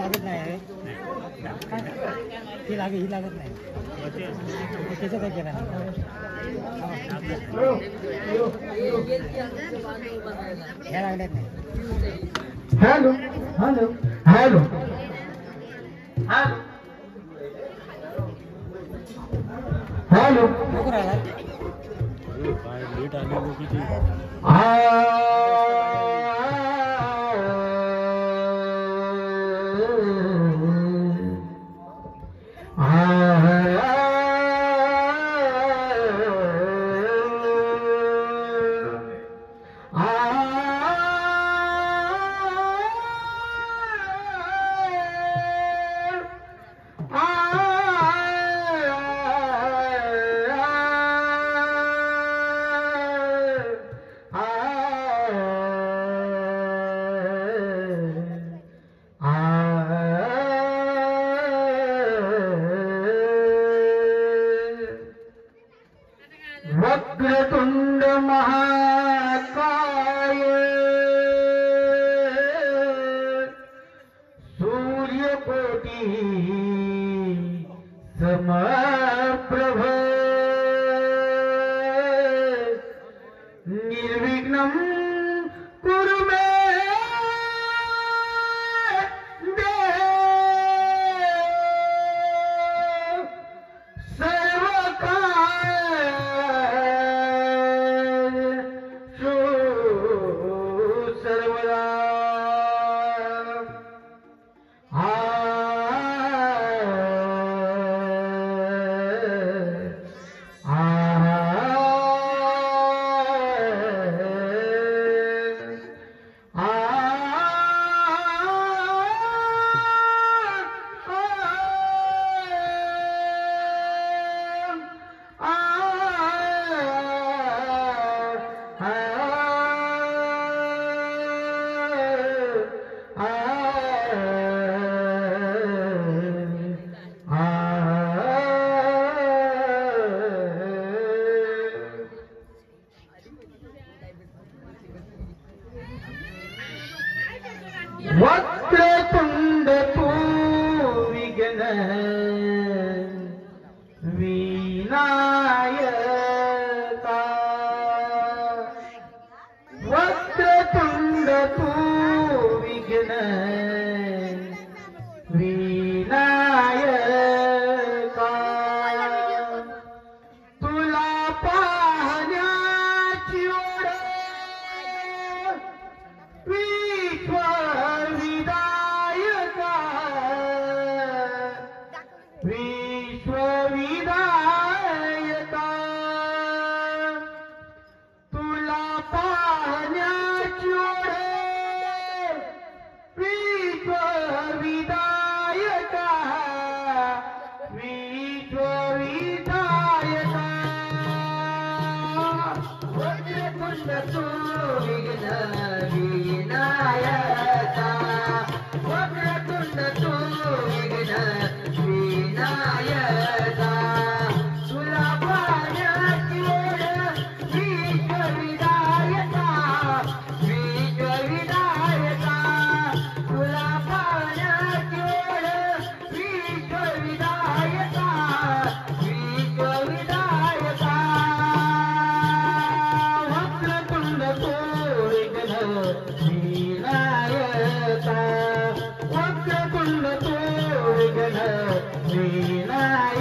लागत नाही ही लागत नाही त्याचं काय केलं ह्या लागल्यात नाही हॅलो हॅलो हॅलो हॅलो नको राहिला लेट आले किती वक्रतुंड महाकाय सूर्यकोटी समप्रभ निर्विघ्नं कुरु मे देव सर्वकार्येषु सर्वदा वक्रतुंड तू विघ्न विनायका वक्रतुंड तू विघ्न विनायका तुला पाहण्याची ओढ विश्वविदायका विश्वविदायका तुला पाहण्याची ओढ विश्वविदायका विश्वविदायका वक्रतुंड तू विघ्न विनायका वक्रतुंड तू विघ्न विनायका तुला पाहण्याची ओढ विश्वविदायका विश्वविदायका तुला पाहण्याची ओढ विश्वविदायका विश्वविदायका वक्रतुंड तू विघ्न विनायका वक्रतुंड तू विघ्न विनायका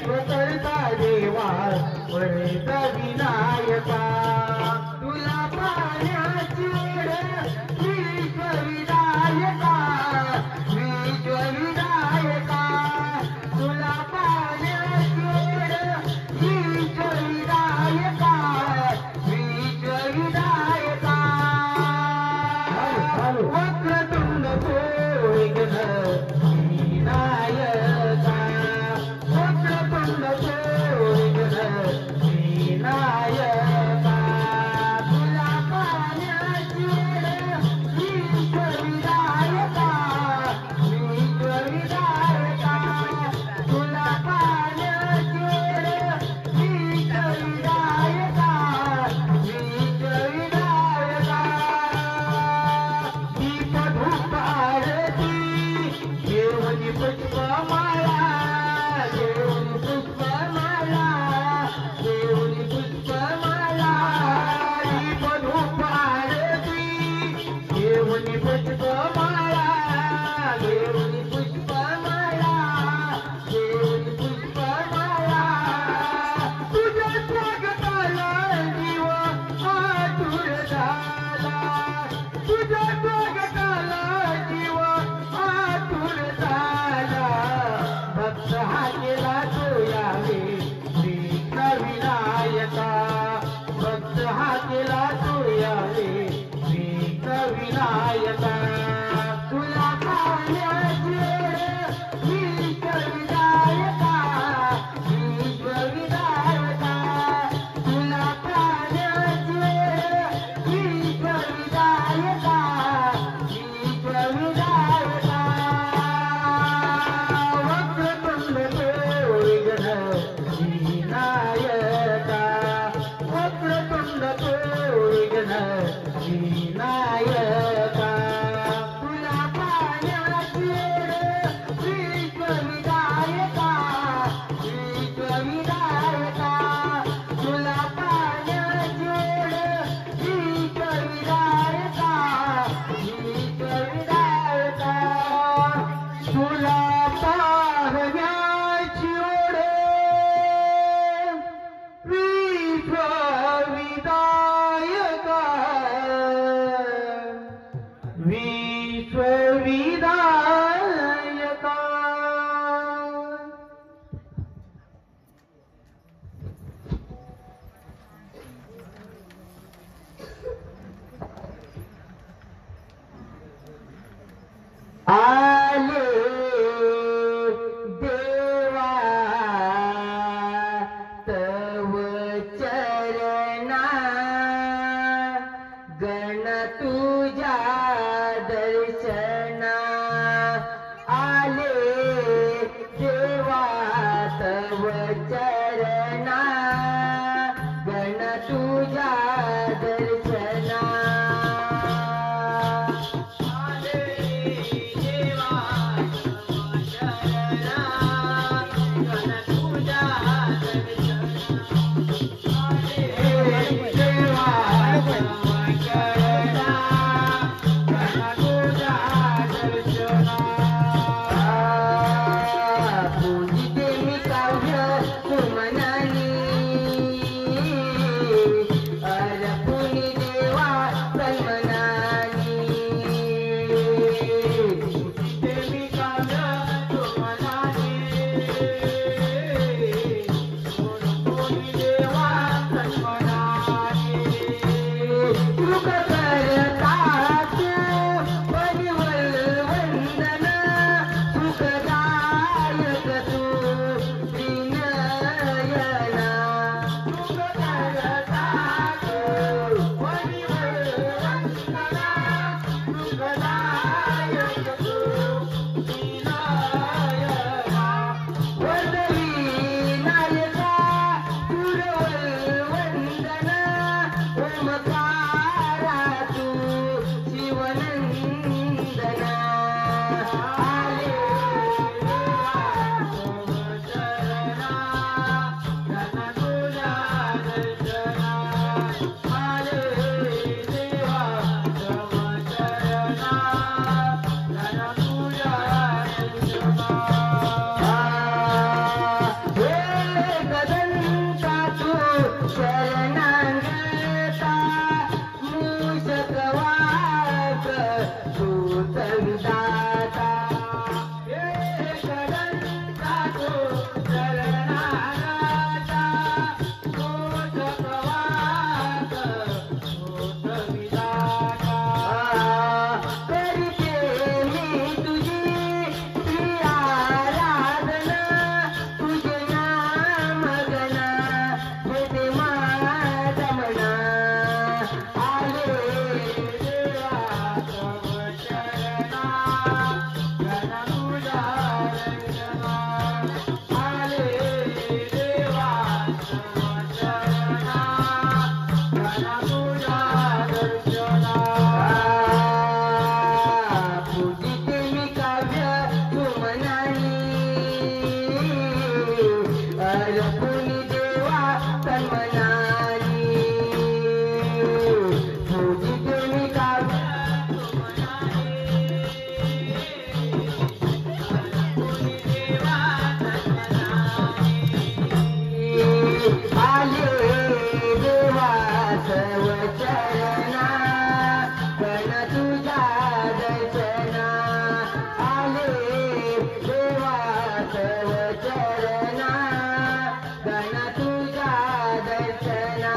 करता देवा वरद विनायका तुला पाण्याची ओढ विश्वविनायका विश्वविनायका तुला पाण्याची ओढ विश्वविनायका विश्वविनायका वक्रतुंड विघ्न विनायका वक्रतुंड विघ्न विनायका तुला पाण्याची ओढ विश्वविनायका विश्वविनायका तुला पाण्याची ओढ विश्वविनायका विश्वविनायका दीप धूप आरती देवनी पुष्पमाळा देवनी पुष्पमाळा देवनी पुष्पमाळा दीप धूप आरती देवनी पुष्पमाळा देवनी पुष्पमाळा देवनी पुष्पमाळा तुझ्या स्वागताला जीव आतुर झाला तुझ्या स्वागताला जीव आतुर झाला भक्त हा केला तो यावे विघ्न विनायका भक्त हा केला तो यावे विघ्न विनायका तुला पाण्याची ओढ विश्वविनायका विश्वविनायका तुला पाण्याची ओढ विश्वविनायका विश्वविनायका वक्रतुंड विघ्न विनायका वक्रतुंड विघ्न विनायका तुला पाण्याची ओढ विश्वविनायका विश्वविनायका तुला पाण्याची ओढ विश्वविनायका विश्वविनायका तुला पाहण्याची ओढ विश्वविनायका विश्वविनायका आले देवा तव चरणा गण तुझ्या दर्शना आले देवा तव चरणा गण तुझ्या दर्शना आले देवा तव चरणा गण तुझ्या दर्शना आले देवा कुणी देवा तन्मनानी पूजिते मी काव्य आले देवा सर्व चरणा गण तुझा दर्शना आले देवा सर्व चरणा गण तुझा दर्शना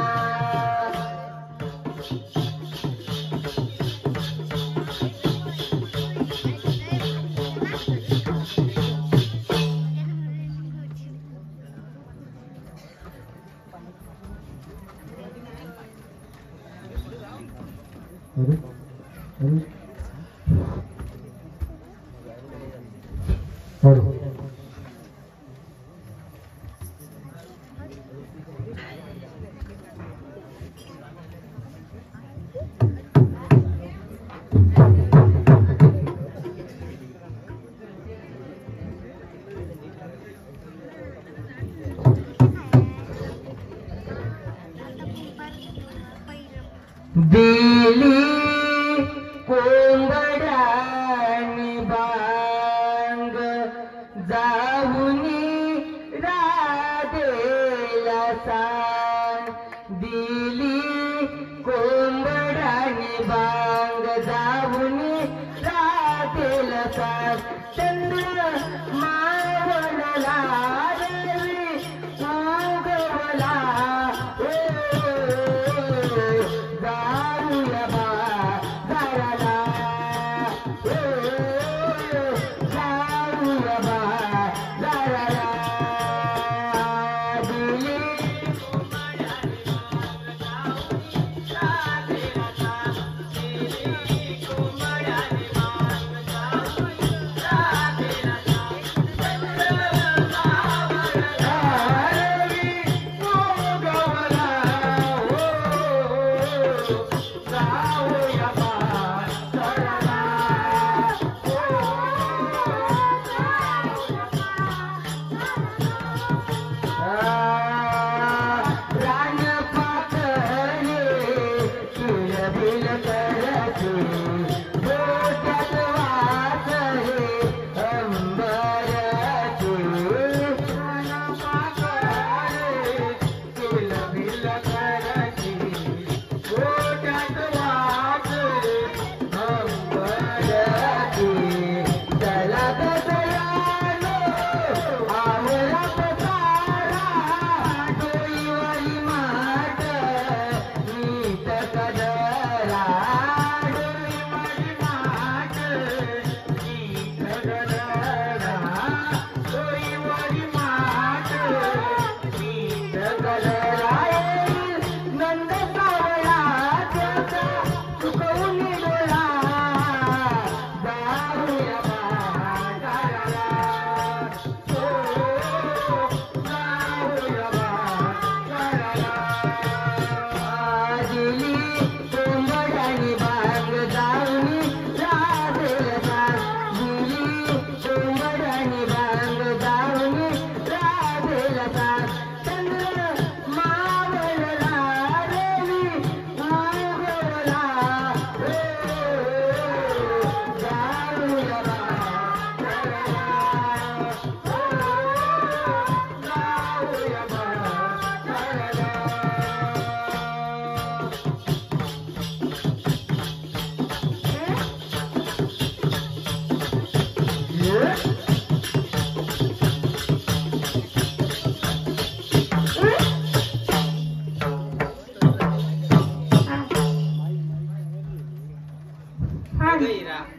दिली कोंबड्यानी बांग जाऊनी राधेला सांग दिली कोंबड्यानी बांग जाऊनी राधेला सांग चंद्र मावळला देवी उगवला जाऊया बाजाराला जाऊया बाजाराला दिली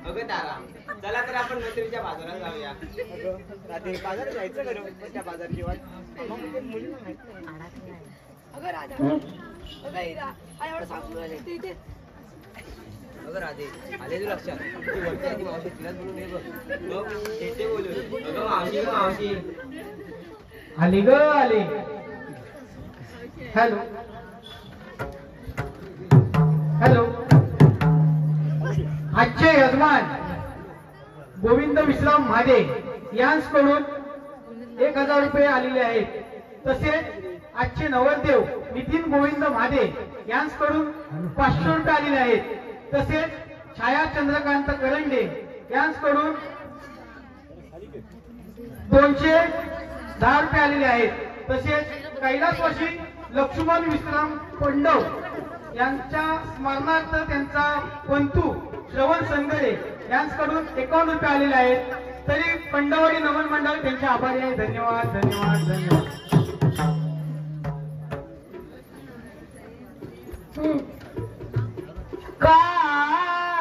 अगं तारा, चला तर आपण नसरीच्या बाजारात जाऊया. रात्री बाजारात जायचं खरं, पण त्या बाजारची वाट आम्हाला मुलीला माहित नाही. अगं राधा, अगं हिरा, आई एवढं सांगून राहिले ते इथे. अगं राधे, आले तू लक्षात? ती वरती आधी मावशी तिलाच बोलून ये बघ. मग ते बोलू. अगं मावशी ग मावशी. आली ग आली. Hello hello. आजचे यजमान गोविंद विश्राम महादे यांच्याकडून 1000 रुपये आलेले आहेत. तसेच आजचे नवरदेव नितीन गोविंद महादे यांच्याकडून 500 रुपये आलेले आहेत. तसेच छाया चंद्रकांत करंडे यांच्याकडून 210 रुपये आलेले आहेत. तसेच कैलासवासी लक्ष्मण विश्राम पंडव यांच्या स्मरणार्थ त्यांचा पंतू श्रवण संगडे यांच्याकडून 51 रुपये आलेले आहेत. तरी पंडवडी नमन मंडळ त्यांचे आभारी आहे. धन्यवाद धन्यवाद धन्यवाद.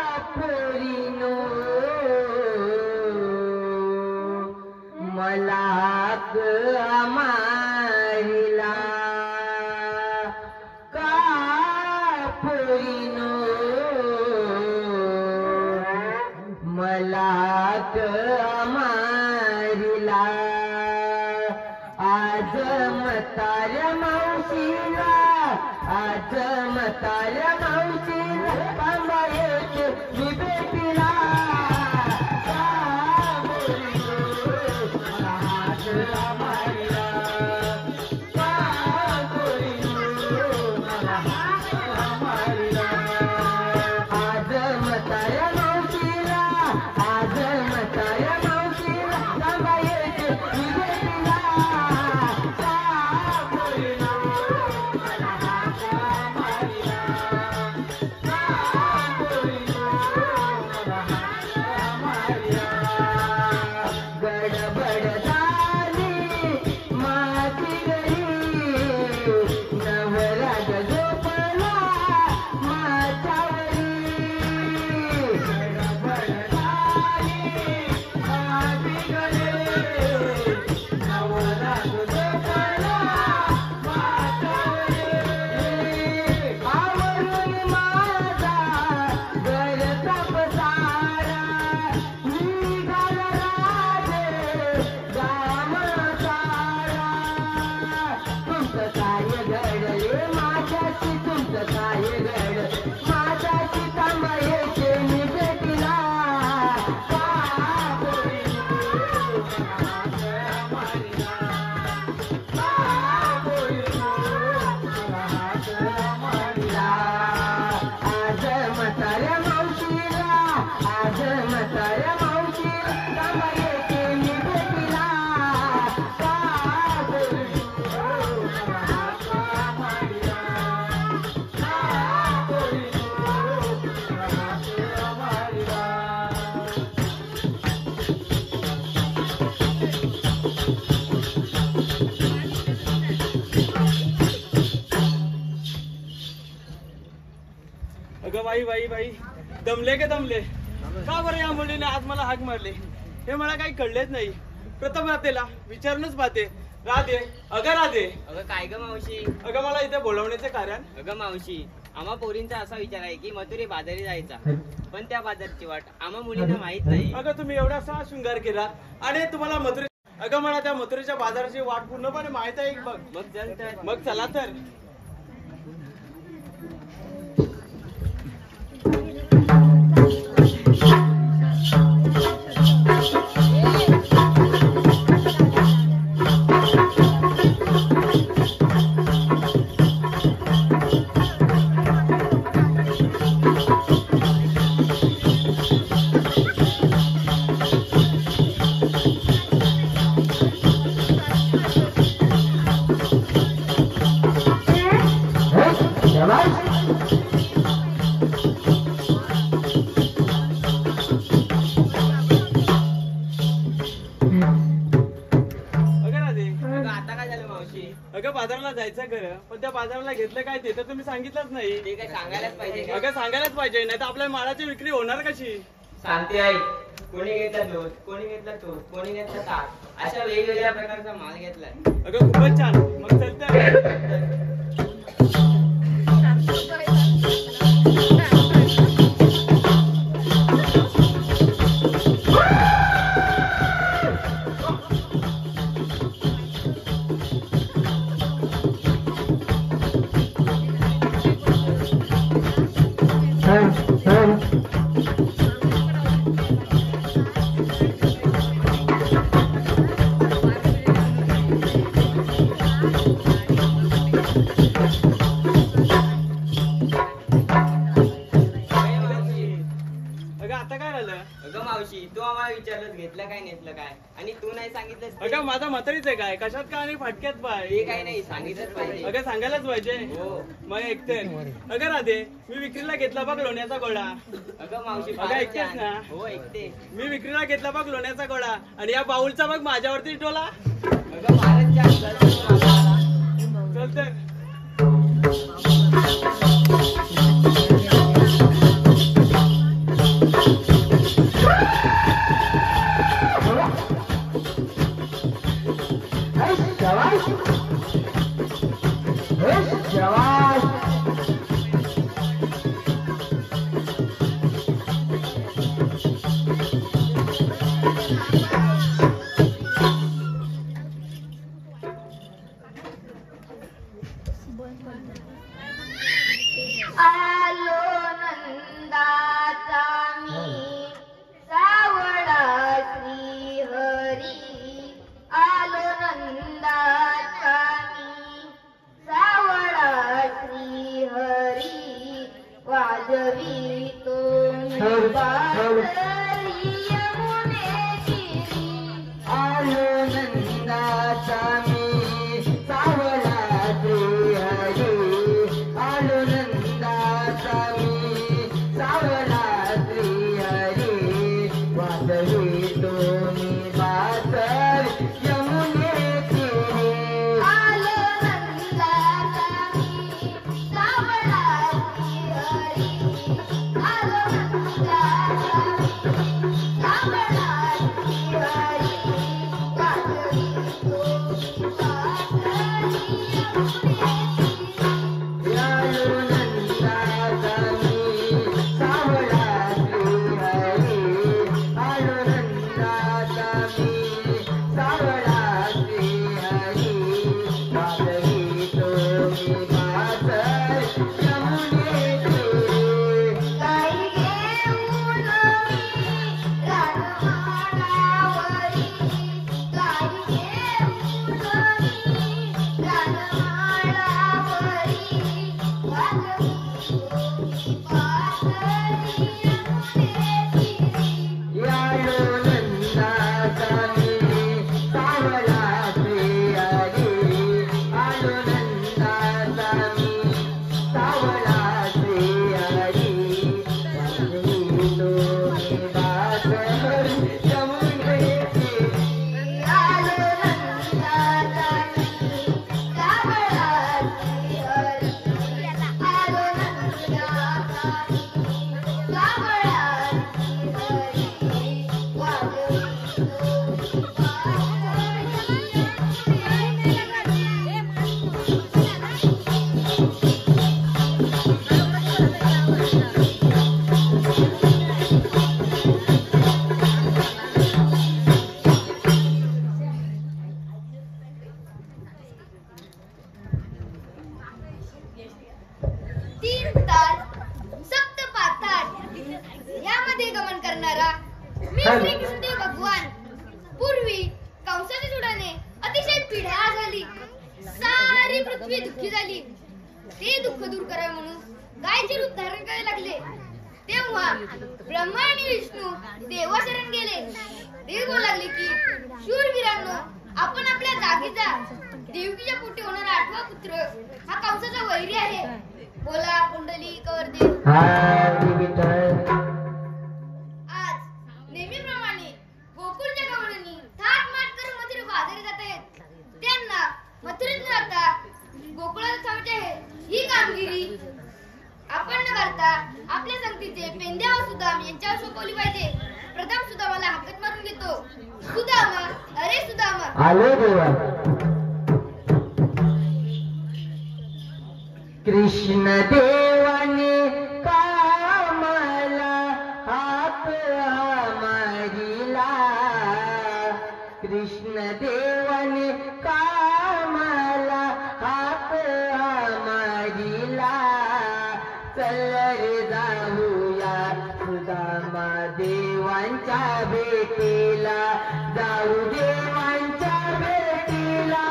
कापुरीनो मलाक अमारिला कापुरीनो मलाक अमारिला आज म्हाताऱ्या मावशीला आज म्हाताऱ्या मावशीला सांभाळायचे मी भेटीला बाई बाई बाई दमले के दमले का बरं या मुलीने आज मला हाक मारली हे मला काही कळलेच नाही. प्रथम राधेला विचारूनच पाहते. राधे अगं राधे. अगं काय ग मावशी. अगं मला इथे बोलवण्याचे कारण. अगं मावशी आम्हा पोरींचा असा विचार आहे की मथुरे बाजारी जायचा पण त्या बाजारची वाट आम्हा मुलींना माहित नाही. अगं तुम्ही एवढा सा शृंगार केला आणि तुम्हाला मथुरे अगं मला त्या मथुरेच्या बाजाराची वाट पूर्णपणे माहित आहे. बघ मग चला तर. बाजाराला जायचं खरं पण त्या बाजाराला घेतलं काय ते तर तुम्ही सांगितलंच नाही. ते काय सांगायलाच पाहिजे. अगं सांगायलाच पाहिजे नाही तर आपल्या मालाची विक्री होणार कशी. सांगते आई कोणी घेतला दूध कोणी घेतला तूप कोणी घेतला ताक अशा वेगवेगळ्या प्रकारचा माल घेतलाय. अगं खूपच छान. मग चलते. अगं आता काय झालं? अगं मावशी तू आम्हाला विचारलं घेतलं काय नेतलं काय आणि तू नाही सांगितलंस ते. अगं माझा म्हातारीच आहे काय, कशात का आणि फाटक्यात पाय. ते काही नाही सांगितलंच पाहिजे. अगं सांगायलाच पाहिजे. हो. मग ऐकते. अगं राधे, मी विक्रीला घेतला बघ लोण्याचा गोळा. अगं मावशी अगं फारच ऐकतेस छान. ना? हो ऐकते. मी विक्रीला घेतला बघ लोण्याचा गोळा आणि या बाऊलचा बघ माझ्यावरती टोला. अगं फारच छान. चल तू माझा. चलते. आलो नंदाचा मी सावळा श्री हरी. आलो नंदाचा मी सावळा श्री हरी. वाजवी तो बासरी यमुनेची. आलो नंदाचा मी सावळा श्री हरी. आलो नंदाचा मी सावळा श्री हरी. वाजवी तुम्ही बासर यमुनेची. आलो नंदाचा मी सावळा श्री हरी. आलो नंदाचा मी सावळा श्री हरी. वाजवी तो बासरी यमुनेची. आलो नंदाचा मी सावळा श्री हरी. आलो नंदाचा मी सावळा श्री हरी. वाजवी तुम्ही बासर यमुनेची. काही घेऊन मी रानमाळावरी. काही घेऊन मी रानमाळावरी. वाजवी तुम्ही बासरी यमुनेची. आलो नंदाचा मी सावळा श्री हरी. आलो नंदाचा मी सावळा श्री हरी. वाजवी तुम्ही बासर यमुनेची. आलो नंदाचा मी सावळा श्री हरी. आलो नंदाचा मी सावळा श्री हरी. वाजवी तुम्ही तीन ताल सप्तपाठात यामध्ये गमन करणारा मी श्री कृष्णदेव भगवान. पूर्वी कंसाच्या सुडाने अतिशय पिढा झाली. सारी पृथ्वी दुःखी झाली. ते दुःख दूर करावे म्हणून गायचे रूप धारण करावे लागले. तेव्हा ब्रह्मा आणि विष्णू देवाशरण गेले. देव बोलू लागले की शूरवीरांनो, आपण आपल्या जागीचा देवकीच्या पोटी होणारा 8वा पुत्र हा कंसाचा वैरी आहे. बोला पुंडलिक वरदेव. हरी विठ्ठल. आज नेहमीप्रमाणे गोकुळच्या गवळणी थाटमाट करून मथुरा बाजारी जात आहेत. त्यांना मथुरेत न जाता गोकुळात थांबायचे आहे. ही कामगिरी आपण न करता आपल्या संगतीचे पेंद्या व सुदाम यांच्यावर सोपवली पाहिजे. प्रथम सुदामाला हाकत मारून घेतो. सुदामा, अरे सुदामा. आलो देवा. कृष्ण देवाने कामाला हात मारिला. कृष्ण देवाने कामाला हात मारिला. चल रे जाऊया सुदामा देवांच्या भेटीला. जाऊ देवांच्या भेटीला.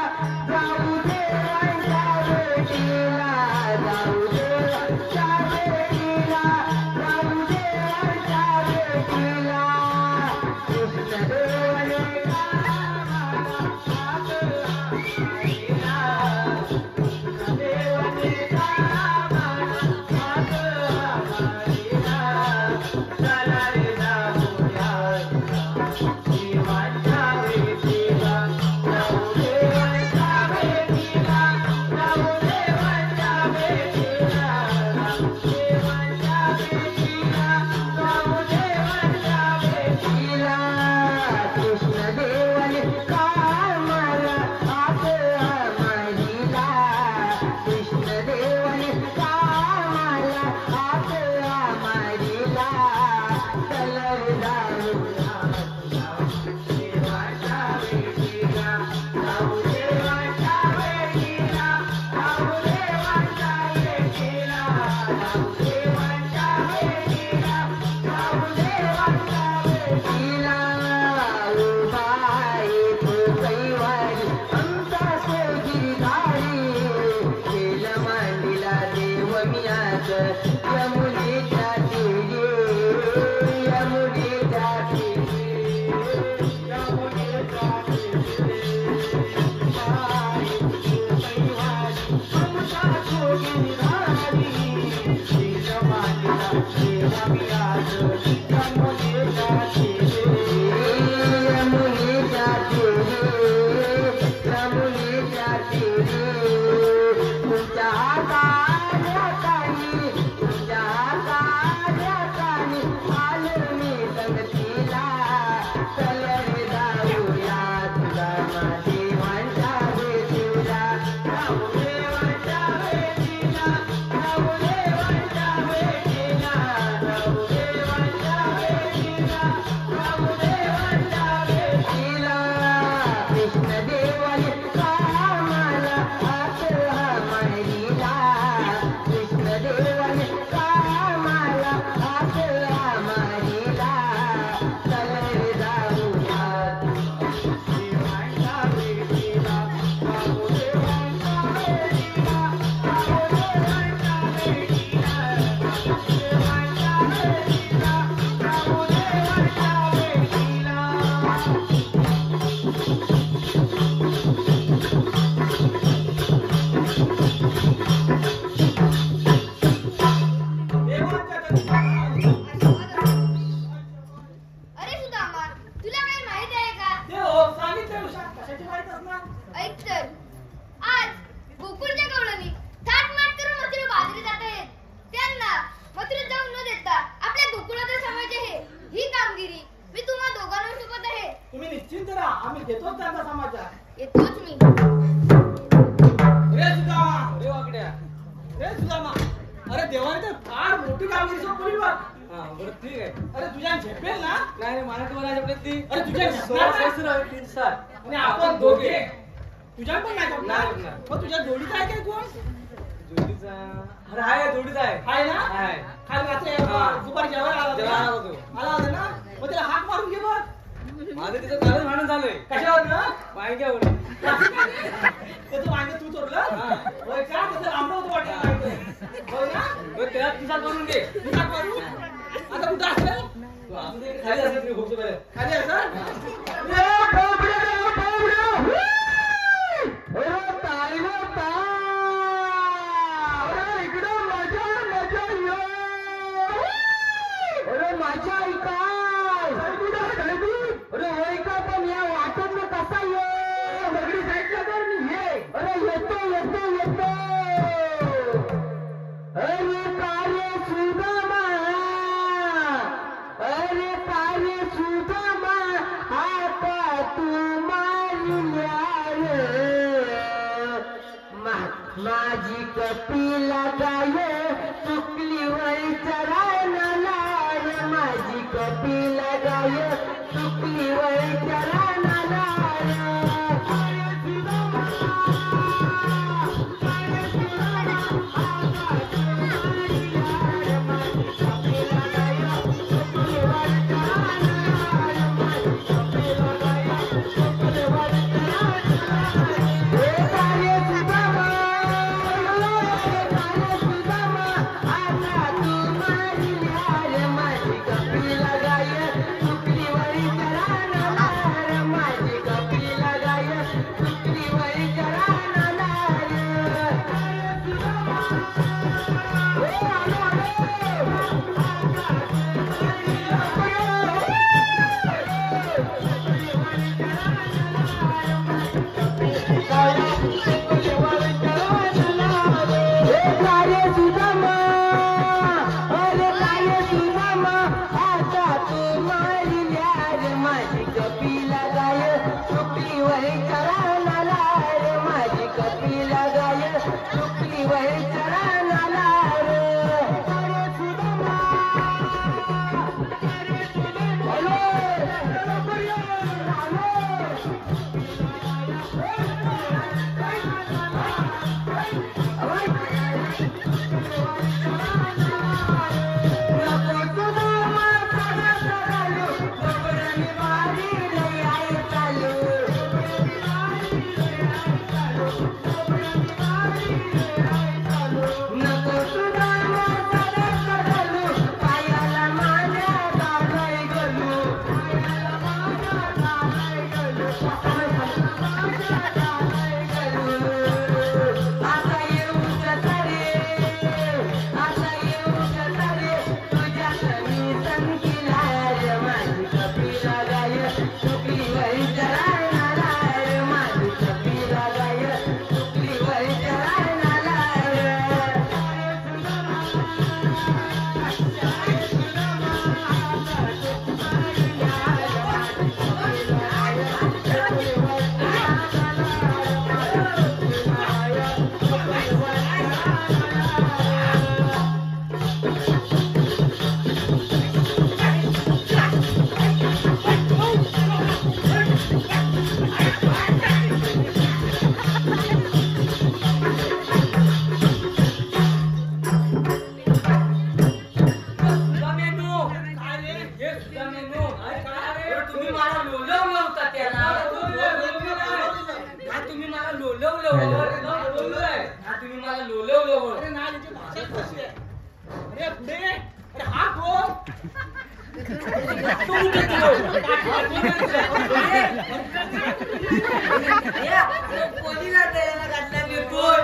यमुनेच्या तीरी यमुनेच्या तीरी यमुनेच्या तीरी आमचा जोगीधारी श्रीरमाला देवामियाज यमुनेच्या तीरी यमुनेच्या तीरी यमुनेच्या तीरी तुमच्या हाताने तुमच्या हाताने आलो मी संगतीला चल रे जाऊया तुझा देवांच्या भेटीला जाऊ देवांच्या भेटीला जाऊ देवांच्या भेटीला जाऊ देवांच्या भेटीला जाऊ देवांच्या भेटीला कृष्ण देवाने कामाला आतला मारिला कृष्ण देवाने कामाला आतला मारिला चल रे जाऊया देवांच्या भेटीला जाऊ देवांच्या भेटीला जाऊ देवांच्या भेटीला देवांच्या भेटीला जाऊ देवांच्या भेटीला अरे सुदामा, तुला काही माहित आहे का? ते हो सांगितलं उषा कशाची माहित असणार ऐक तर, आज गोकुळच्या गवळणी थाटमाट करून मथुरा बाजरी जात आहेत. त्यांना मथुरेत जाऊन न देता आपल्या गोकुळात समाज आहे. ही कामगिरी मी तुम्हा दोघांवर सोबत आहे. तुम्ही निश्चिंत राहा आम्ही देतोच त्यांचा समाचार येतोच मी. रे सुदामा, रे वाकड्या, रे सुदामा, अरे देवाने तर फार मोठी कामगिरी सोपवली बघ. हा बरं ठीक आहे. अरे तुझ्या झेपेल ना? नाही रे मला तुम्हाला ती अरे तुझ्या झेपणार ना? 3-7 आणि आपण दोघे तुझ्या पण नाही झेपणार? नाही, नाही. मग तुझ्या जोडीचा आहे काय कोण? जोडीचा अरे आहे जोडीचा आहे. आहे ना? आहे. काल रात्री हा. दुपारी जेवायला आला होता जेवायला आला ना? होतो. आला होता ना? मग त्याला हाक मारून घे बघ. माझं तिचं कालच भांडण झालंय कशावर ना? वांग्यावर. त्याचं वांगे तू तोडलं? होय का? त्याचं लांबडं होतं वाटतं वांगे. होय ना? मग त्याला तुझा करून घे. तुझा करू? आता कुठं असेल? तू असं ते खाली असेल तरी खूप बरं. खाली असं? माझ्या ऐकाय अरे होय का पण या वाटत कसा ये दगडी साईडला कर मी ये अरे येतो येतो येतो अरे कार्य सुदामा अरे कार्य सुदामा आता तू मारिल्या माझी कपिला गाय चुकली वळी चरायला माझी कपिला गाय चुकली वळी चरायला नको सुदामा कोणीला द्यायला घातला निर्दोष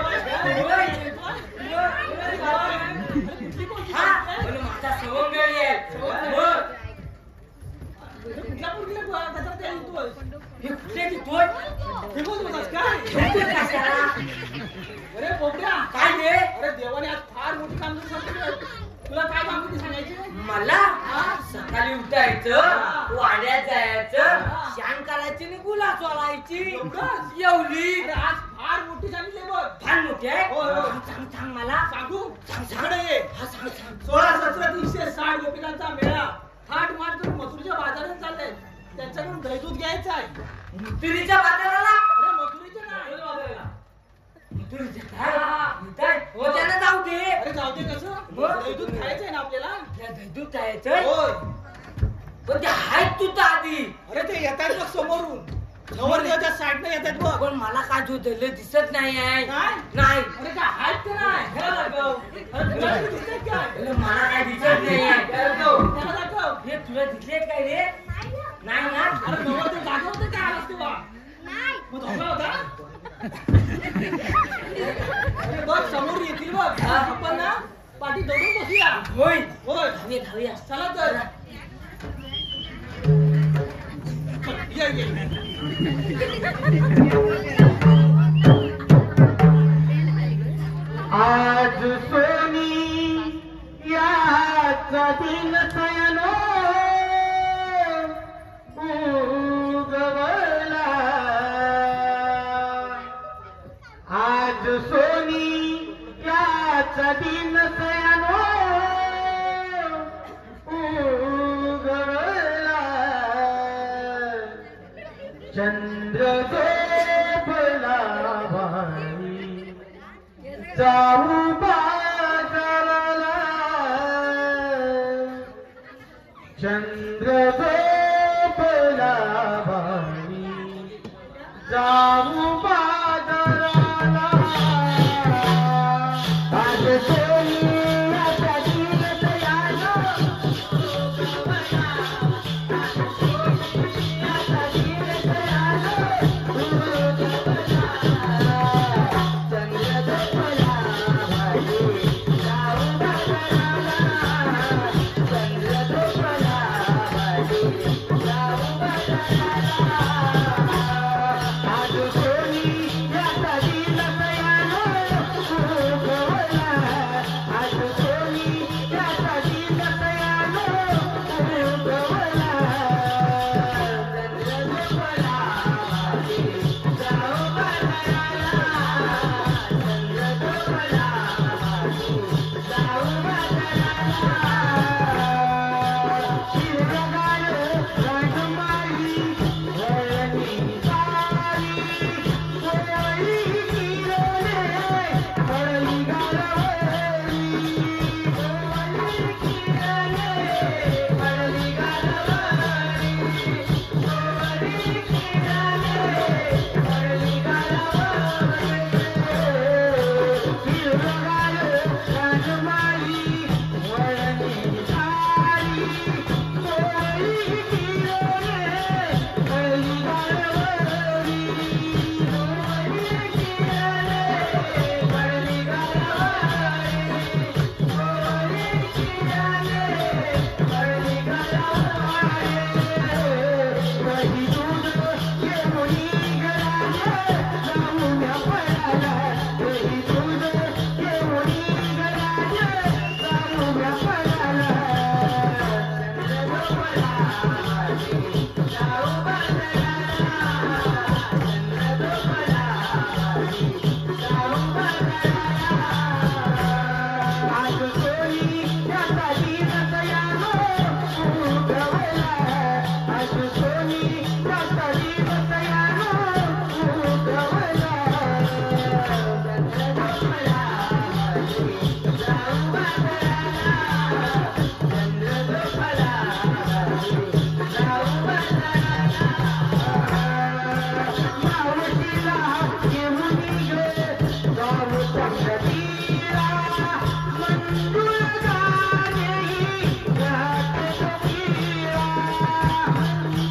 माझा सवंगडी आहे हे कुठे तोड हे बोल होतास काय अरे बोबड्या काय रे अरे देवाने आज फार मोठी कामगिरी सांगितली तुला काय कामगिरी सांगायची मला सकाळी उठायचं वाड्यात जायचं शान करायची आणि गुला चोळायची एवढी अरे आज फार मोठी सांगितली बघ फार मोठी आहे होय, होय. सांग सांग मला सांगू सांगडे ये हा सांग सांग 16-17-360 गोपिकांचा मेळा थाट माट करून मथुरीच्या बाजारात चाललाय त्यांच्याकडून दहीदूध घ्यायचं आहे मुतुरीच्या बाजाराला अरे मथुरीच्या नाही बाजाराला मुतुरीच्या काय हो त्याला जाऊ दे अरे जाऊ दे कसं दहीदूध खायचंय ना आपल्याला त्या दूध जायचं होय पण ते आहेत तू तर आधी अरे ते येतात बघ समोरून नवरदेवाच्या साईडने येतात बघ पण मला काय झोतलं दिसत नाही आहे नाही? नाही अरे काय आहेत का नाही ह्याला दाखव अरे तुला तरी दिसतात काय अरे मला काय दिसत नाही आहे त्याला दाखव हे तुला दिसले काय रे नाही ना अरे नवरदेव दाखवतं काय आलास तेव्हा मग झोपला होता अरे बघ समोर येतील बघ आपण ना पाठी दौडून बसूया होय होय धावूया धावूया चला तर ये ये आज सोनी याचा दिन सयनो उगवला आज सोनी याचा दिन सयनो उगवला चंद्र झोपला भाई जाऊ बाजाराला चंद्र झोपला भाई जाऊ बाजाराला आज सोनियाचा दिन सयानो सोनियाचा दिन सयानो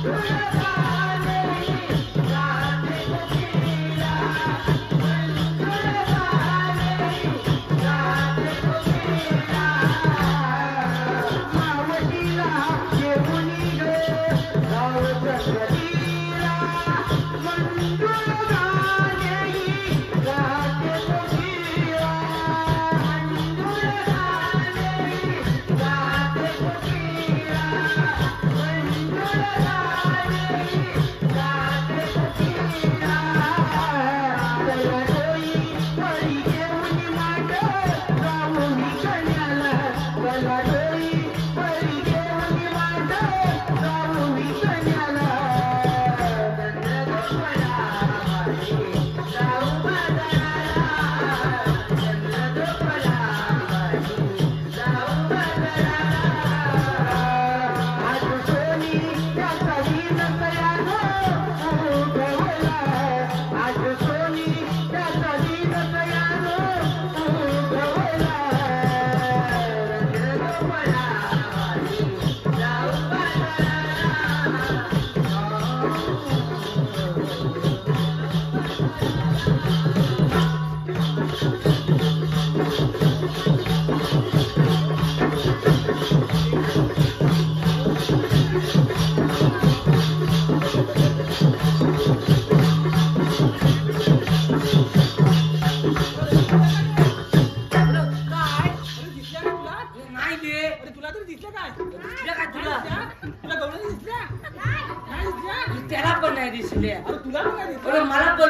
Yeah.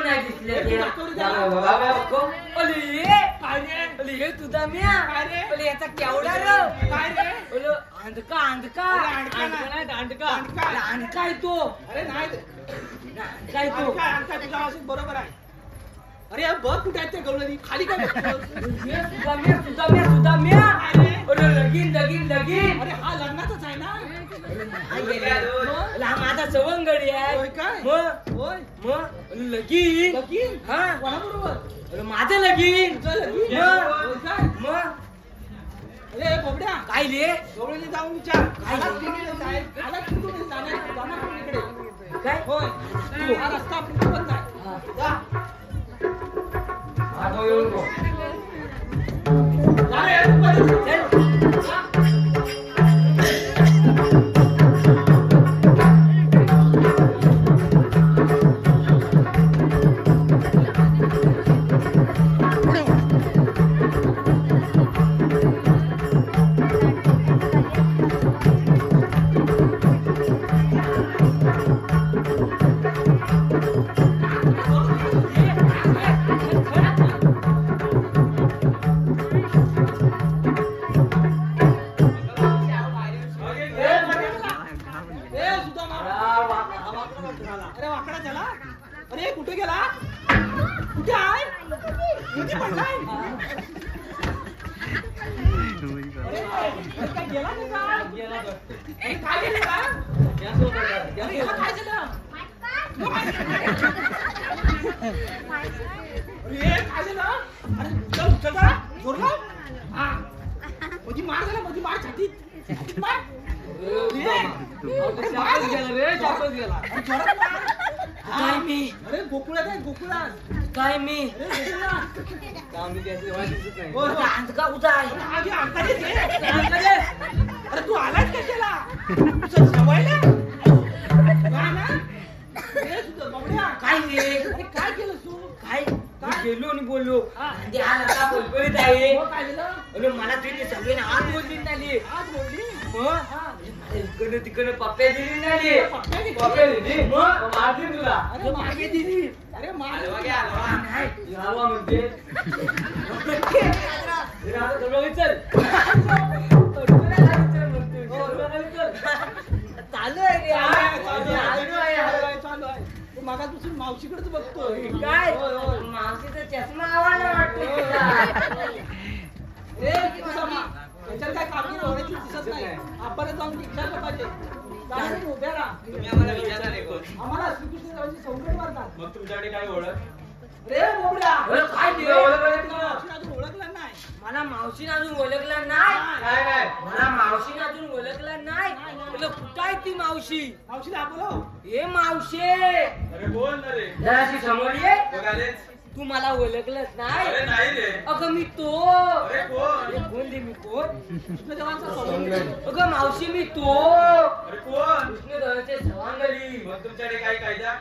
नाही दिसले हे ते. तू दाखव रे त्याला. बाबा, बाबा, ओली, काय रे? ओली, हे तुझा म्या. काय रे? ओली, याचा केवढा रे? काय रे? ओलो, अंधका अरे, अंडका नाही, दांडका अंडका. अंधका आहे तो. अरे नाही अंधका आहे तो. अंका तुझा औषध बरोबर आहे. अरे यार बघ कुठे आहेत ते गवळणी खाली काय बघतोस? हे तुझा म्या. काय रे? ओलो, लगीन. अरे हा लग्नाचाच आहे ना. हा गेला. हा माझा सवंगडी आहे. होय काय? होय. मग लगीन. लगीन? हा. कोणाबरोबर? अरे माझं लगीन. तुझं लगीन? मग. होय काय? मग अरे बोबड्या काय रे? गवळणी जाऊन विचार. आलाच कुठे जाय- आलाच कुठे जाणार कुणीकडे? काय? होय. हा रस्ता कुठे बंद आहे. जा. आता येऊन गो. जा रे, तू चल. अरे वाकडा झाला. अरे कुठे गेला? कुठे आहे? कुठे पडलाय? अरे काय गेला का काय? अरे काय गेलं का? अरे ह्याला काय झालं? अरे काय झालं? अरे चल चल जरा, जोर लाव. हा. मधी मार झाला, मधी मार छातीत. मार. अरे मार झाला. अरे जोरात मार. काय मी? अरे गोकुळात आहे गोकुळात. काय मी? अरे गोकुळात. होय, होय. अंधका उदा आहे. आगे अंकाने दे. अरे तू आलास कशाला? तुझं सवयला? नाही ना? अरे तुझं बाबड्या. काय रे? अरे काय केलं तू? काय? मी गेलो आणि बोललो. हा. ते हा लता बोलबोलीत आहे. हो, काय झालं? अरे मला तिथे सगळे आत बोलली झाली. आज बोलली. मग हा. इकडं तिकडं पप्प्या दिली झाली. पप्प्या दिली? पप्प्या दिली. मग मारली तुला. अरे मागे दिली. अरे मागे नाही. हलवा म्हणते. हे आता सगळं विचार. चालू आहे रे. चालू आहे. तू मागापासून मावशीकडेच बघतोय. काय? होय, होय. मावशीचा चष्मा आवाला वाटतो तुला. ए, तुझा त्याच्यात काय कामगिरी होण्याची दिसत नाही. आपण जाऊन विचारलं पाहिजे. जाऊन उभ्या राहा. आम्हाला श्रीकृष्णाची संकट मारतात. मग तुमच्याकडे काय ओळख? रे बोबड्या. अरे काय ते? मावशीला अजून ओळखलं नाही. मला मावशीने अजून ओळखला नाही. काय काय? मला मावशीने अजून ओळखला नाही. म्हणलं कुठं आहे ती मावशी? मावशीला बोलव. ए मावशे, अरे बोल ना रे. जराशी समोर ये. बघ आलेच. तू मला ओळखलंच नाही. अरे नाही रे. अगं मी तो. अरे कोण? अरे कोण दे मी कोण? कृष्णदेवांचा स्वभाव. अगं मावशी मी तो. अरे कोण? कृष्णदेवाचे सवांगली. मग तुमच्याकडे काय कायदा?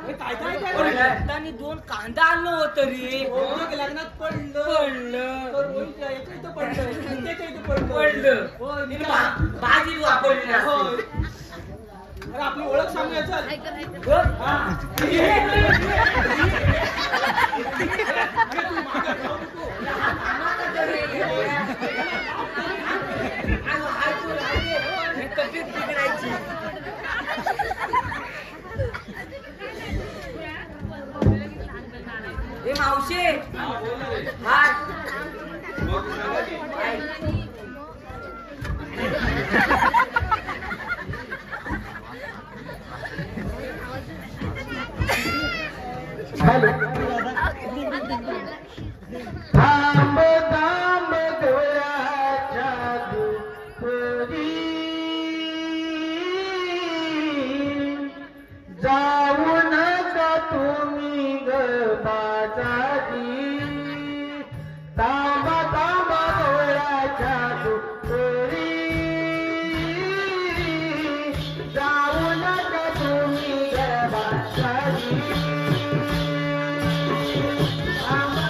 हे काय काय रक्तानी 2 कांदा आणलं होतं रे. रोहित लग्नात पडलं. तर रोहित याच्या इथं पडलं. त्याच्या इथं पडलं. पडलं. होय, मी भाजी वापरली ना. होय. अरे आपली ओळख सांगूया चल. तब्येत बिघडायची. ए मावशे, हा बोल ना रे. हात. मग सांगा की. थांब थांब डोळ्याच्या दुपरी जाऊ नका तुम्ही गबाजारी थांबा थांबा डोळ्याच्या दुपरी जाऊ नका तुम्ही गबाजारी थांबा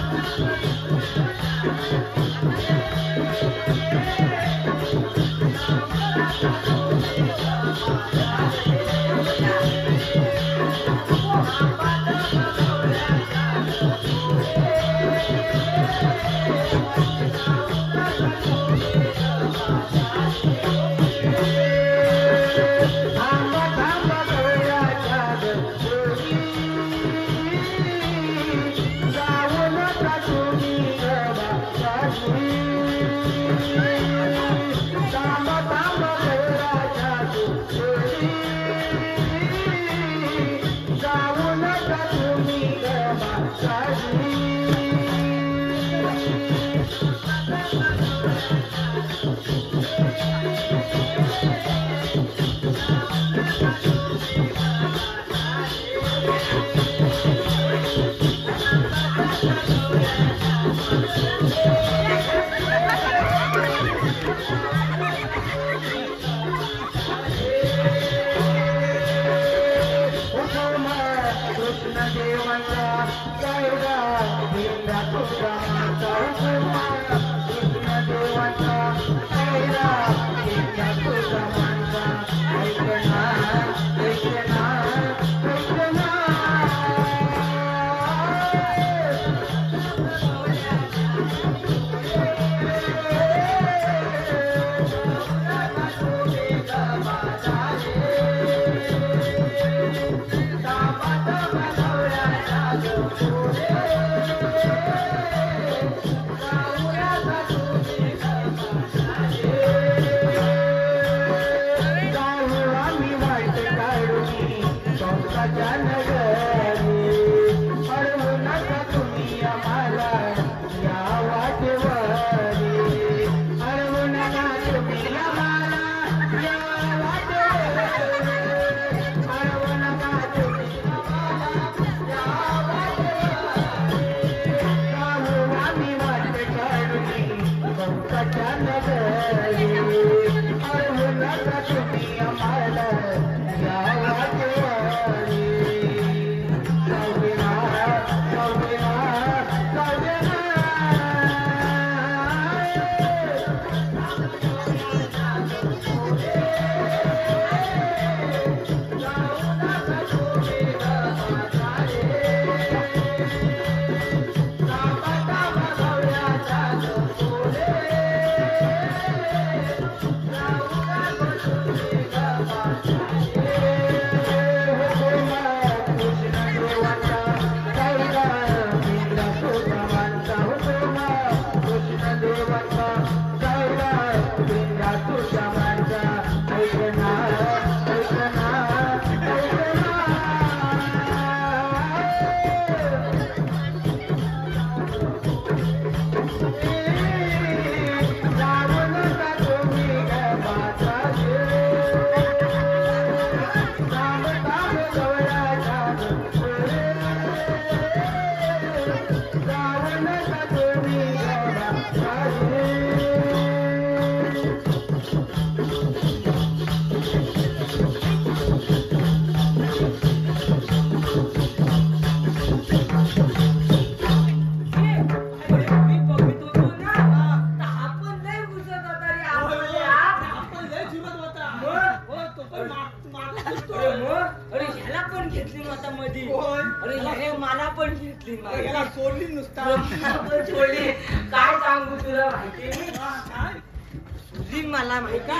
मला माहिती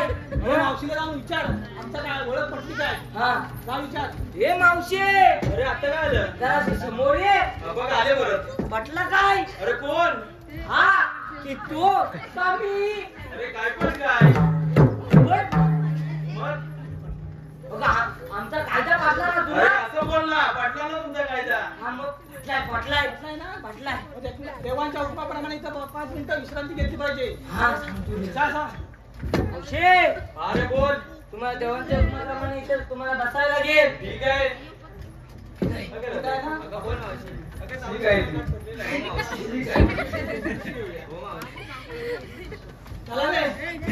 मावशीला जाऊन विचार आमचा काय ओळख पटली काय जा विचार. हे मावशी अरे आता काय आलं जरा समोर ये. बघ आले परत. पटलं काय? अरे कोण? हा की तो का मी? अरे काय पण काय बघा आमचा कायदा पाटला ना अरे तुला. असं बोलला पाटला ना तुमचा कायदा. हा मग पटलाय ना पटलाय. देवांच्या हुकमाप्रमाणे इथं 5 मिनिटं विश्रांती घेतली पाहिजे. हा सांगतो. जा जा. मावशी अरे बोल. तुम्हाला देवांच्या हुकमाप्रमाणे इथं तुम्हाला बसायला लागेल. ठीक आहे. अगं बोल मावशी. ठीक आहे. चला रे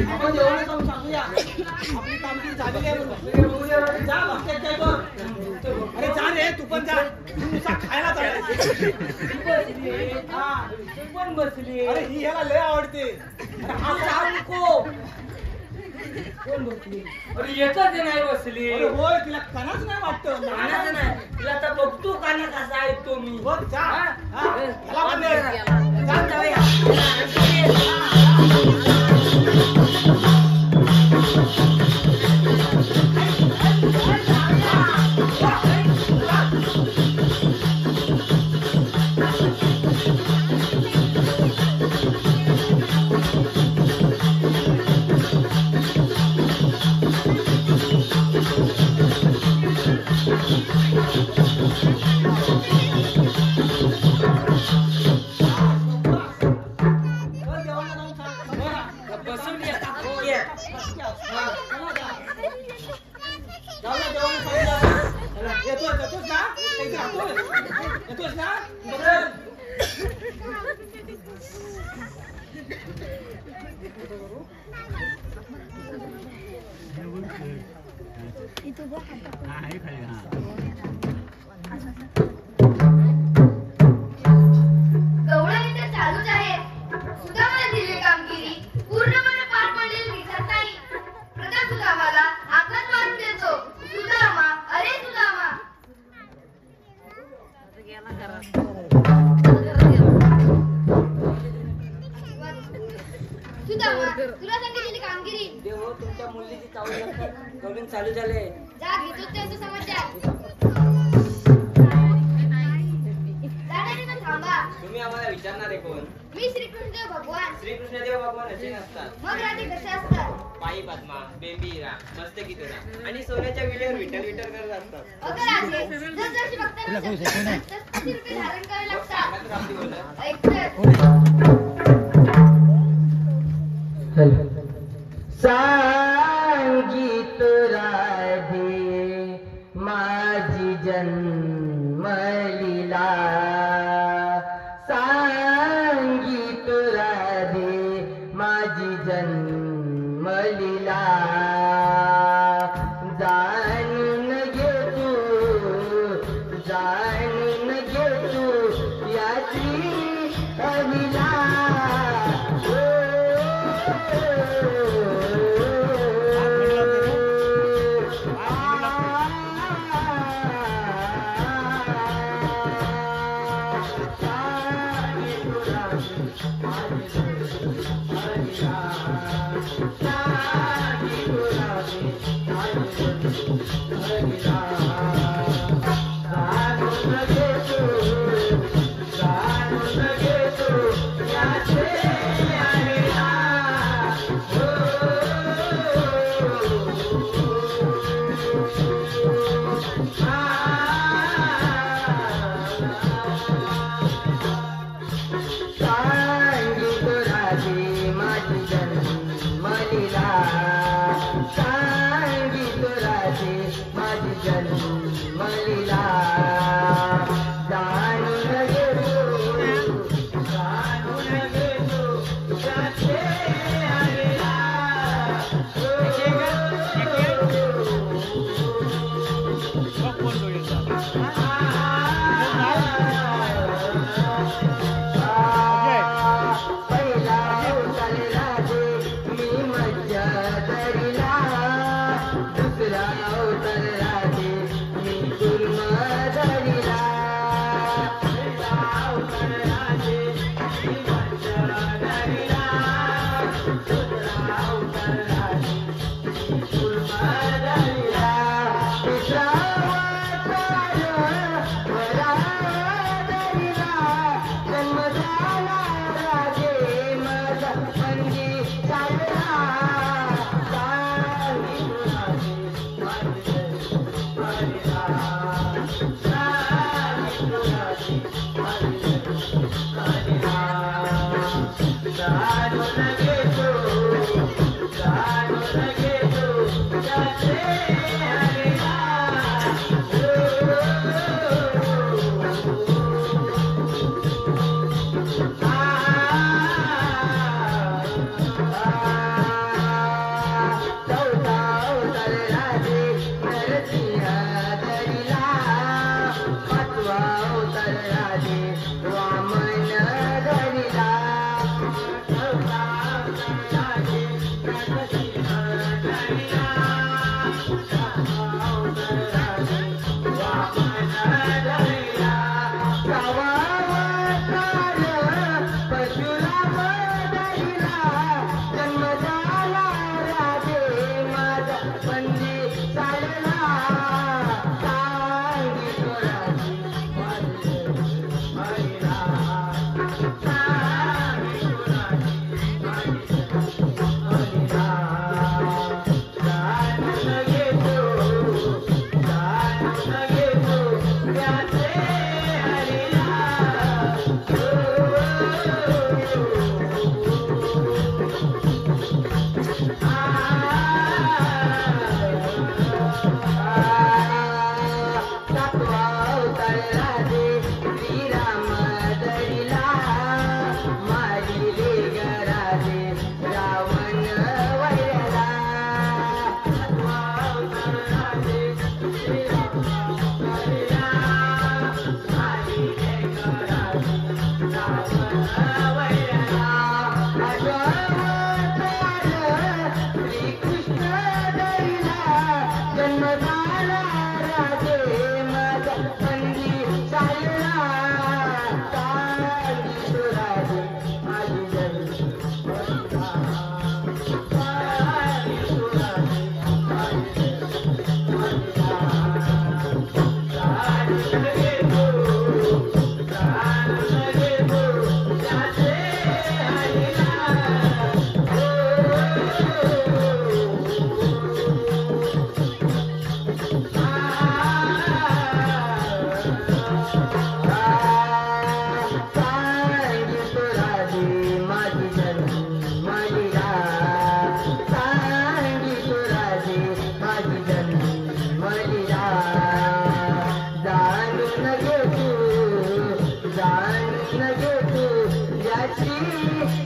आपण जेवण जाऊन सांगूया आपली कामगिरी झालेली आहे म्हणून. जा बाकी काय कर. अरे जा रे तू पण जा. तू नुसता खायला चालायचं. हा तू पण बसली. अरे ही ह्याला लय आवडते. अरे हा जाऊ नको. कोण बसली? अरे एकच नाही बसली. अरे होय तिला कणाच नाही वाटतं. कानाचं नाही तुला तर बघतो काना कसा ऐकतो मी. हो जा. हा. ह्याला पण दे. जा जाऊया. गवळणी तर चालूच आहे. सुदामाला दिलेली कामगिरी पूर्णपणे पार पडलेली दिसत नाही. प्रताप सुदामाला आकाश मारून देतो. सुदामा, अरे सुदामा. सुदामा, तुला सांगितलेली कामगिरी देव तुमच्या मुलीची चावल लागतात करून चालू झाले. जा घेतो त्यांचं समाचार. जाणारे पण थांबा. तुम्ही आम्हाला विचारणारे कोण? मी श्रीकृष्ण भगवान. श्रीकृष्णदेव भगवान असे नसतात. मग राधे कसे असतात? पायी पद्मा, बेबीरा, मस्तकी तुरा आणि सोन्याच्या विटेवर विठ्ठल विठ्ठल करत असतात. अगं राधे, जसजशी भक्तांना तसतशी रूपे धारण करावी मग सांगा लागतात. तर आपली बोलत. ऐक तर. सांगित राधे माझी जन्मलीला, सांगित राधे माझी जन्मलीला, जाणून घे तू याची अविला.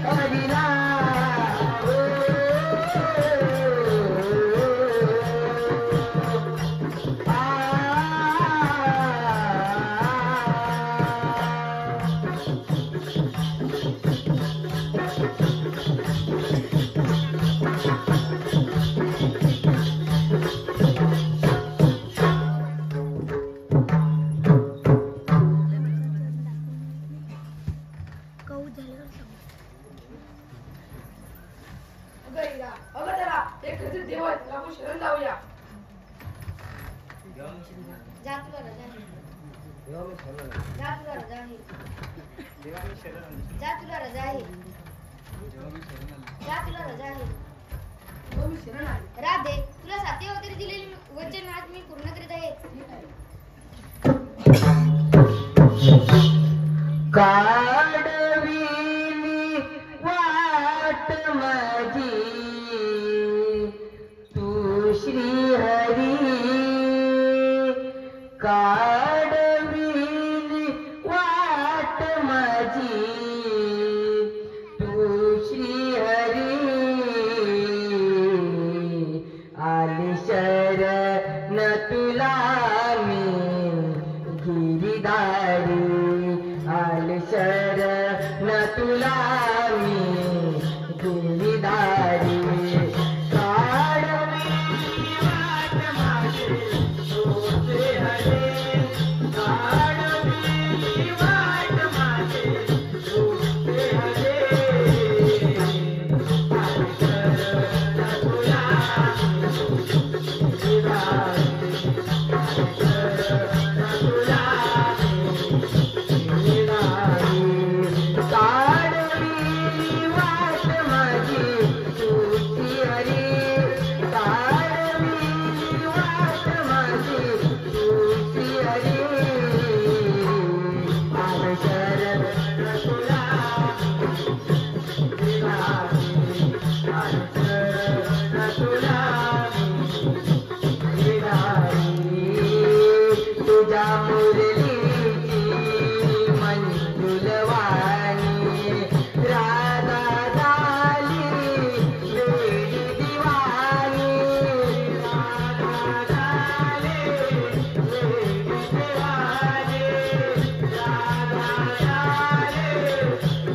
हरिला जा तुला रजा आहे. जा तुला रजा आहे. जा तुला रजा आहे. जा तुला रजा आहे. राधे तुला साती अवतारी दिलेली वचन आज मी पूर्ण करीत आहे. काढविली वाट माझी तू श्री हरी काढविली वाट माझी तू श्री हरी आली शरण तुला मी गिरिधारी आले शरण तुला मी गिरिधारी काढविली वाट माझी तुझे हरे काढविली वाट माझी तुझे हरे आले शरण तुला तुझ्या मुरलीची मंजुलवाणी राधा झाली वेडी दिवाणी राधा झाली वेडी दिवाणी राधा झाली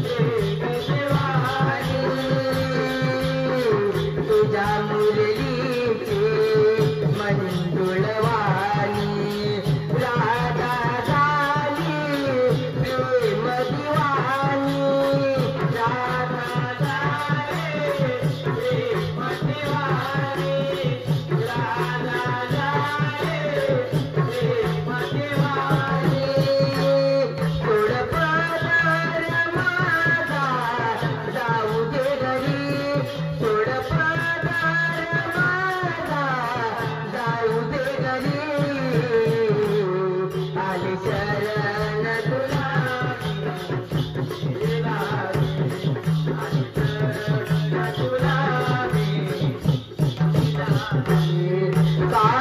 वेडी दिवाणी तुझ्या मुरलीची मंजुलवाणी राधा झाली प्रेम दिवाणी राधा झाली प्रेम दिवाणी राधा झाली प्रेम दिवाणी थोड पदर माझा जाऊ दे घरी थोड पदर माझा जाऊ दे घरी आले शरण तुला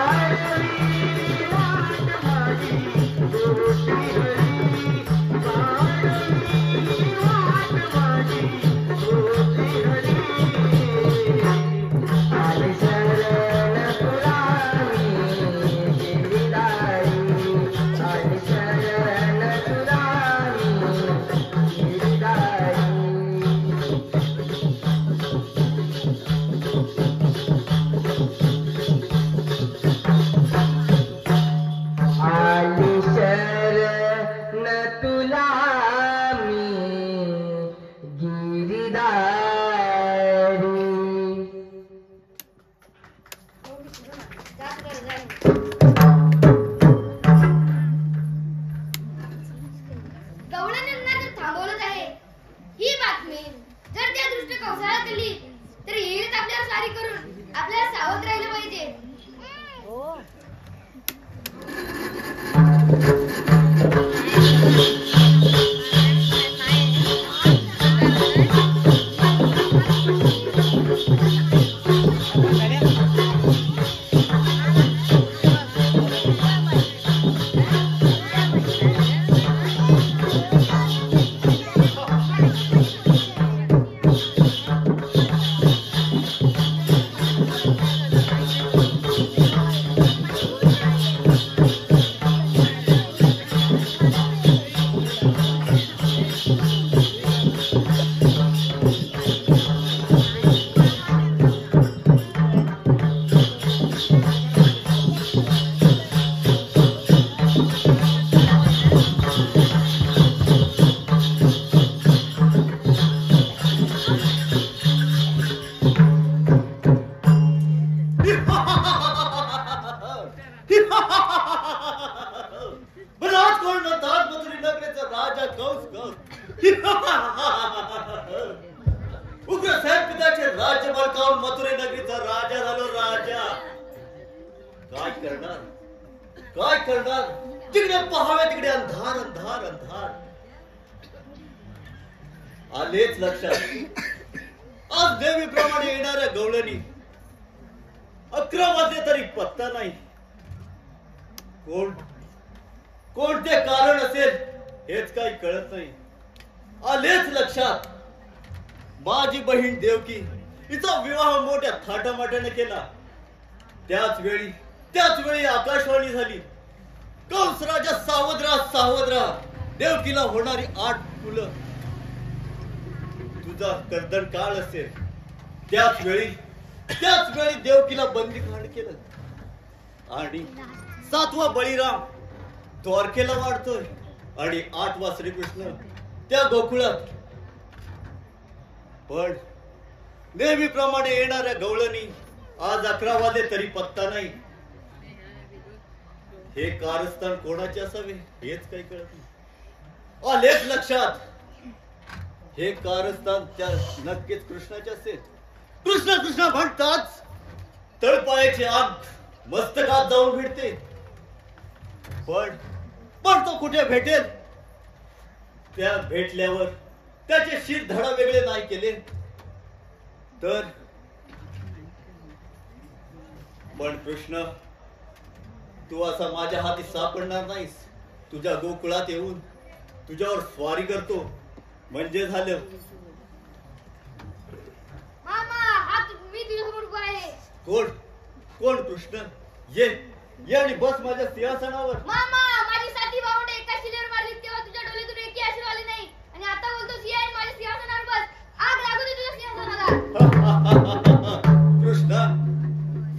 काढविली वाट माझी तुझी हरी काढविली वाट माझी तुझी हरी आले शरण तुला मी गिरिधारी आले शरण तुला मी गिरिधारी आली शरण तुला मी गिरिधारी जा तुला रजा आहे. गवळणांना तर थांबवलंच आहे. ही बातमी जर त्या दृष्ट कंसाला कळली तर येईलच आपल्याला सारी करून आपल्याला सावध राहिलं पाहिजे. उग्रसेन पित्याचे राज्य बळकावून मथुरे नगरीचा राजा झालो राजा. काय करणार तिकडे पहावे तिकडे अंधार अंधार अंधार. आलेच लक्षात आज देवीप्रमाणे येणाऱ्या गवळणी 11 वाजले तरी पत्ता नाही. कोणते कारण असेल हेच काही कळत नाही. आलेच लक्षात माझी बहीण देवकी हिचा विवाह मोठ्या थाटामाटाने केला. त्याच वेळी आकाशवाणी झाली. कंसराजा सावध राहा. देवकीला होणारी 8 मुलं. तुझा कर्दन काळ असेल त्याच वेळी देवकीला बंदीखान केलं. आणि 7वा बळीराम द्वारकेला वाढतोय आणि 8वा श्रीकृष्ण त्या गोकुळात. पण नेहमीप्रमाणे येणाऱ्या गवळणी आज 11 वाजले तरी पत्ता नाही. हे कारस्थान कोणाचे असावे हेच काही कळत नाही. आलेच लक्षात हे कारस्थान त्या नक्कीच कृष्णाचे असेल. कृष्ण म्हणताच तळपायाची आग मस्तकात जाऊन भिडते. पण तो कुठे भेटेल. त्या भेटल्यावर त्याचे शिर धडा वेगळे नाही केले तर. पण कृष्ण तू असा माझ्या हाती सापडणार नाहीस. तुझ्या गोकुळात येऊन तुझ्यावर स्वारी करतो म्हणजे झालं. मामा हा मी तुझ्यासमोर उभा आहे. कोण कृष्ण ये आणि बस माझ्या सिंहासनावर. मामा माझी साथी भावंडे एका शिलेवर मारली तेव्हा तुझ्या डोळ्यातून एकही अश्रू आले नाही आणि आता बोलतोस ये आणि माझ्या सिंहासनावर बस. आग लागू दे तुझ्या सिंहासनाला. कृष्णा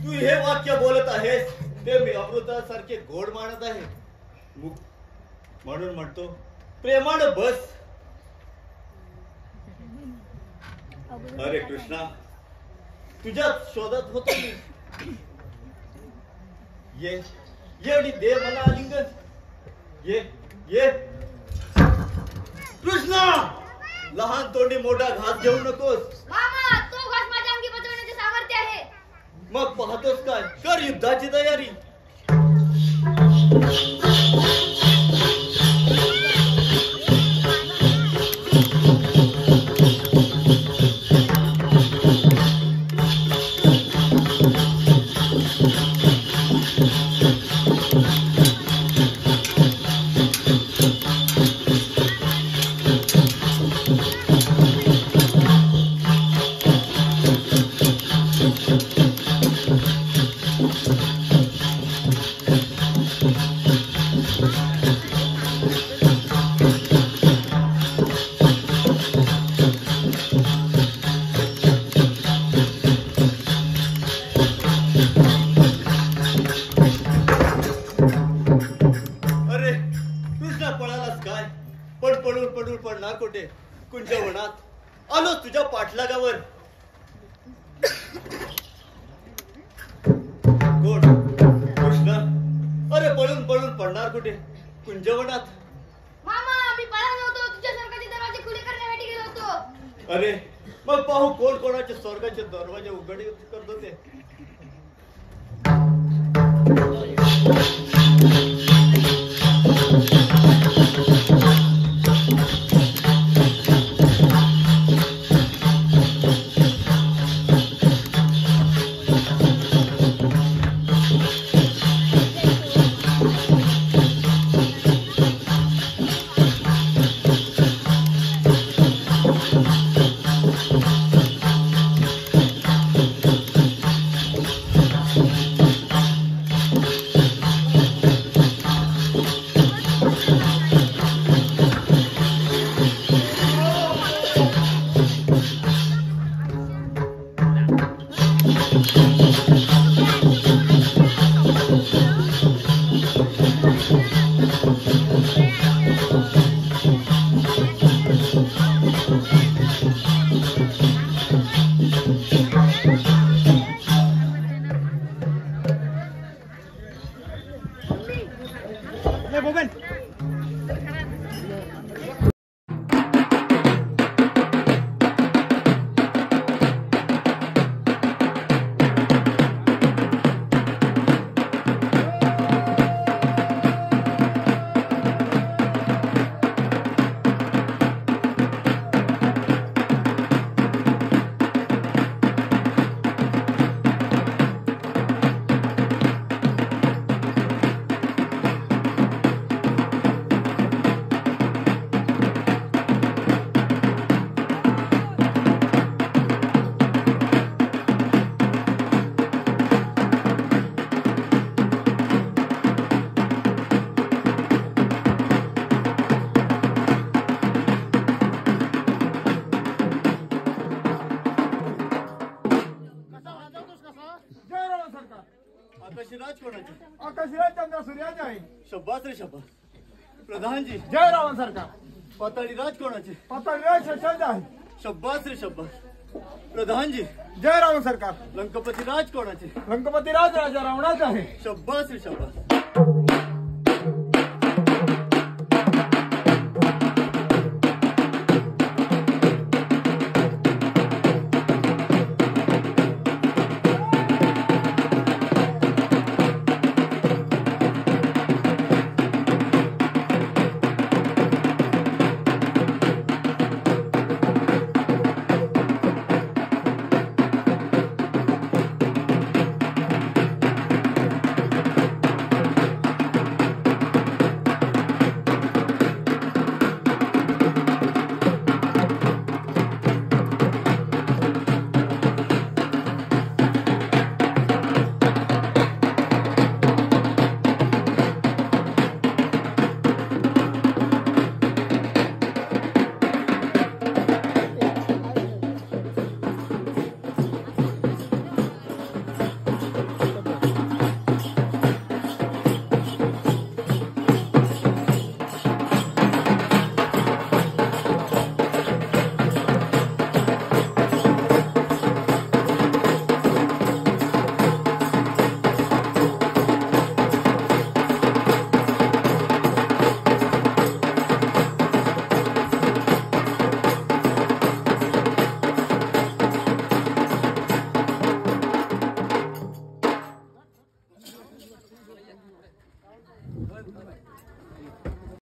तू हे वाक्य बोलत आहेस ते मी अमृतासारखे गोड मानत आहे. म्हणून म्हणतो प्रेमानं बस. अरे कृष्णा तुझ्या शोधात होतो मी. ये आणि दे मला आलिंगन. ये कृष्णा लहान तोंडी मोठा घास घेऊ नकोस. मामा तो घास माझ्या अंगी बसवण्याचे सामर्थ्य आहे. मग पाहतोस काय कर युद्धाची तयारी. कुंजवनात आलो तुझ्या पाठलागावर. कोण कृष्ण? अरे पळून पडणार कुठे कुंजवनात. मामा मी पळालो नव्हतो तुझ्या स्वर्गाचे दरवाजे खुले करण्यासाठी गेलो होतो. अरे मग पाहू कोण कोणाचे स्वर्गाचे दरवाजे उघडे करत होते. राज कोणाचे? आकाशराज चंद्र सूर्याचे आहे. शब्बास रे शब्बास. प्रधानजी जय रावण सरकार. पाताळी राज कोणाचे? पाताळराज शशाचे आहे. शब्बास रे शब्बास. प्रधानजी जय रावण सरकार. लंकपती राज कोणाचे? लंकपतीराज राजा रावणाचे आहे. शब्बास रे शब्बास.